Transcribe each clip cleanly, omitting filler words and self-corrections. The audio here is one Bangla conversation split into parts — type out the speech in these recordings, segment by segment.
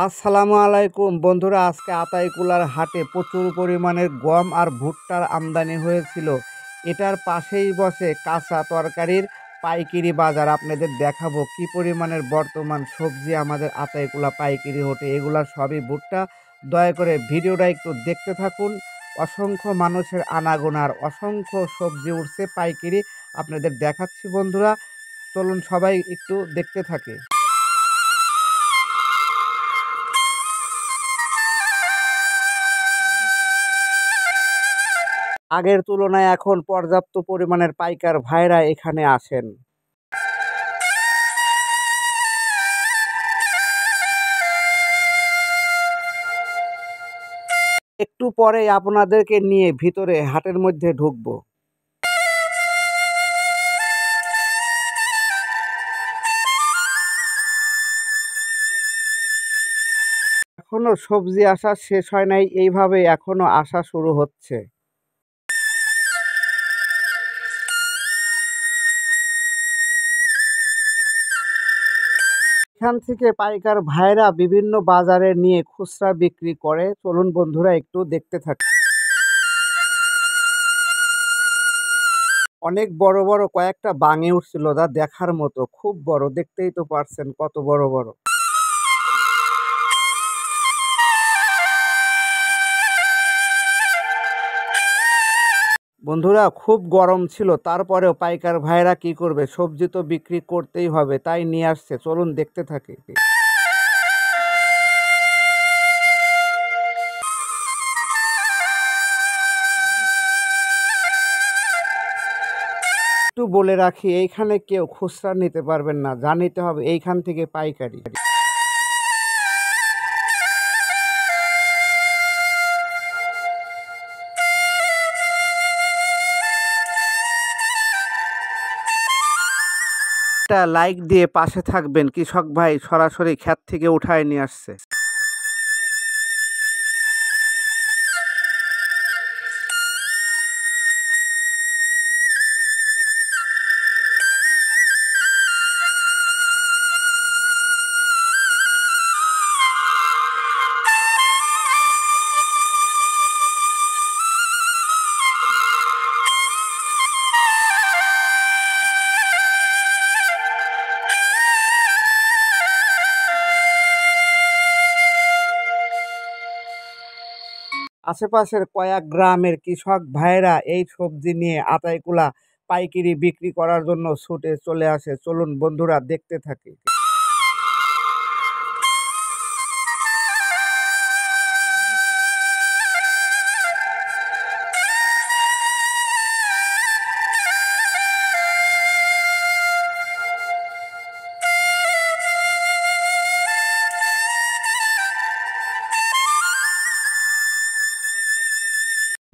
আসসালামু আলাইকুম বন্ধুরা, আজকে আতাইকুলার হাটে প্রচুর পরিমাণের গম আর ভুট্টার আমদানি হয়েছিল। এটার পাশেই বসে কাঁচা তরকারির পাইকারি বাজার। আপনাদের দেখাবো কি পরিমাণের বর্তমান সবজি আমাদের আতাইকুলা পাইকারি হাটে। এগুলা সবই ভুট্টা। দয়া করে ভিডিওটা একটু দেখতে থাকুন। অসংখ্য মানুষের আনাগোনার অসংখ্য সবজি উঠছে পাইকারি, আপনাদের দেখাচ্ছি বন্ধুরা। চলুন সবাই একটু দেখতে থাকে। আগের তুলনায় এখন পর্যাপ্ত পরিমাণের পাইকার ভাইরা এখানে আসেন। একটু পরেই আপনাদেরকে নিয়ে ভিতরে হাটের মধ্যে ঢুকবো। এখনো সবজি আসা শেষ হয় নাই, এইভাবে এখনো আসা শুরু হচ্ছে। এখান থেকে পাইকার ভাইরা বিভিন্ন বাজারে নিয়ে খুচরা বিক্রি করে। চলুন বন্ধুরা একটু দেখতে থাকি। অনেক বড় বড় কয়েকটা বাঙে উঠছিল, যা দেখার মতো, খুব বড়, দেখতেই তো পারছেন কত বড় বড়। বন্ধুরা খুব গরম ছিল, তারপরেও পাইকার ভাইরা কি করবে, সবজি তো বিক্রি করতেই হবে, তাই নিয়ে আসছে। চলুন দেখতে থাকি। একটু বলে রাখি, এইখানে কেউ খুচরা নিতে পারবেন না, যা নিতে হবে এইখান থেকে পাইকারি। একটা লাইক দিয়ে পাশে থাকবেন, কৃষক ভাই সরাসরি ক্ষেত থেকে উঠায় নিয়ে আসছে। আশেপাশের কয়েক গ্রামের কৃষক ভাইরা এই সবজি নিয়ে আতাইকুলা পাইকারি বিক্রি করার জন্য ছুটে চলে আসে। চলুন বন্ধুরা দেখতে থাকি।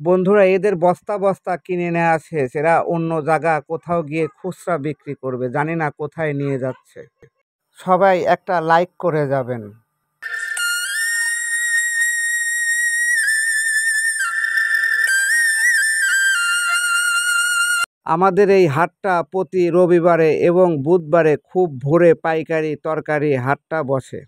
বন্ধুরা এদের বস্তা বস্তা কিনে নেওয়া শেষ, এরা অন্য জায়গা কোথাও গিয়ে খুচরা বিক্রি করবে, জানি না কোথায় নিয়ে যাচ্ছে। সবাই একটা লাইক করে যাবেন। আমাদের এই হাটটা প্রতি রবিবারে এবং বুধবারে খুব ভোরে পাইকারি তরকারি হাটটা বসে।